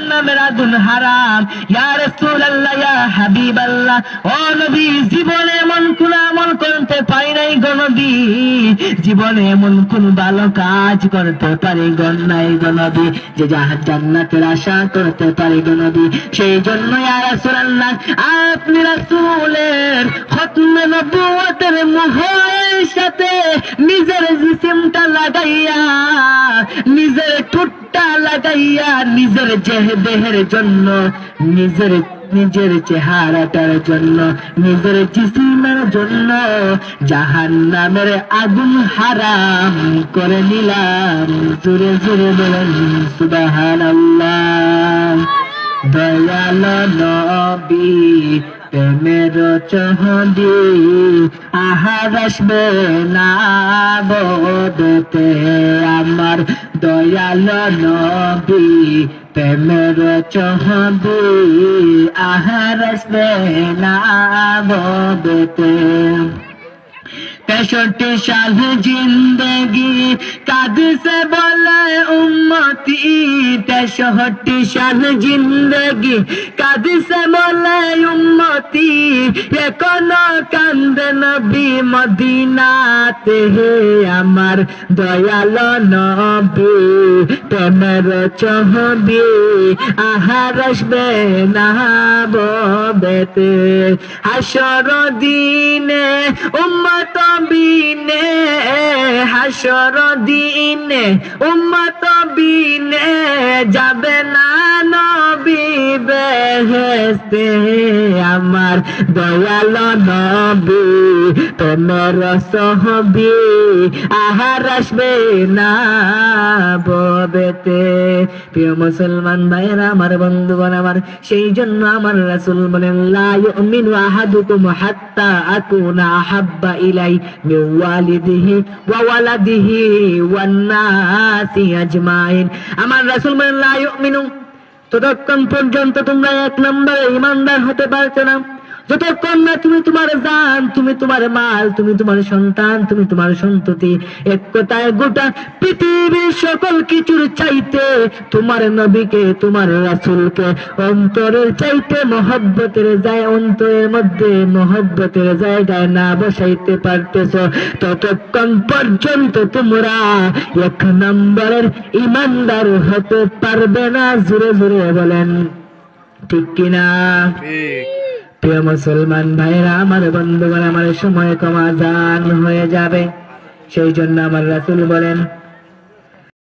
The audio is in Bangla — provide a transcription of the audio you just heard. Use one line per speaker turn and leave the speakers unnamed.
জাহান্নামের আগুন হারাম। ইয়া রাসূলুল্লাহ, ইয়া হাবিবাল্লাহ, ও নবী, জীবনে এমন কোন আমল করতে পারি নাই গো নবী, জীবনে এমন কোন ভালো কাজ করতে পারি গো নাই গো নবী, যে জান্নাতের আশা করতে পারি গো নবী। সেই জন্য ইয়া রাসূলুল্লাহ, আপনি রাসূলের খতমে নবুয়তের মোহরের সাথে নিজের জিসিমটা লাগাইয়া, নিজের ঠোঁটটা লাগাইয়া, নিজের দেহের জন্য, নিজের চেহারাটার জন্য, নিজের জিসিমের জন্য জাহান্নামের আগুন হারাম করে নিলাম। জোরে জোরে বলেন সুবহানাল্লাহ। দয়াল নবী প্রেমের চহদি আহার আসবে না বদতে আমার। দয়াল নবী প্রেমের চহদি আহার আসবে না বদতে। 65 साल जिंदगी काद से बोले उम्मती, 65 साल जिंदगी काद से बोले उम्मती, ये कोनो कांदे नबी मदीनाते है আমার। দয়াল নবী প্রেমের চহদি আহার আসবে না ববেতে। হাসর দিনে উম্মত বিনে, হাসর দিনে উম্মত বিনে যাবে না নবী বেহেশতে আমার। দয়াল নবী প্রেমের সহবী আহার আসবে না ববেতে। প্রিয় মুসলমান ভাইরা আমার, বন্ধুগণ আমার, সেই জন্য আমার রাসূল বলেন, লা ইউমিনু আহাদুকুম হাত্তা আকুনা আহাব্বা ইলাই মিন ওয়ালিদিহি ওয়া ওয়ালাদিহি ওয়ান নাসি আজমাইন। আমার রাসূল বলেন, লা ইউমিনু, ততক্ষণ পর্যন্ত তোমরা 1 নম্বরে ঈমানদার হতে পারছো না যতক্ষণ না তুমি তোমার জান, তুমি তোমার মাল, তুমি তোমার সন্তান, তুমি তোমার সন্ততি, এক কথায় গোটা পৃথিবীর সকল কিছুর চাইতে তোমার নবীকে, তোমার রাসূলকে অন্তরের চাইতে মহব্বতের যায়, অন্তরের মধ্যে মহব্বতের জায়গায় না বসাইতে পারতেছ, ততক্ষণ পর্যন্ত তোমরা 1 নম্বরের ঈমানদার হতে পারবে না। জোরে জোরে বলেন ঠিক কিনা? প্রিয় মুসলমান ভাইরা আমার, বন্ধুগণ আমার, সময় কম আযান হয়ে যাবে। সেই জন্য আমার রাসূল বলেন,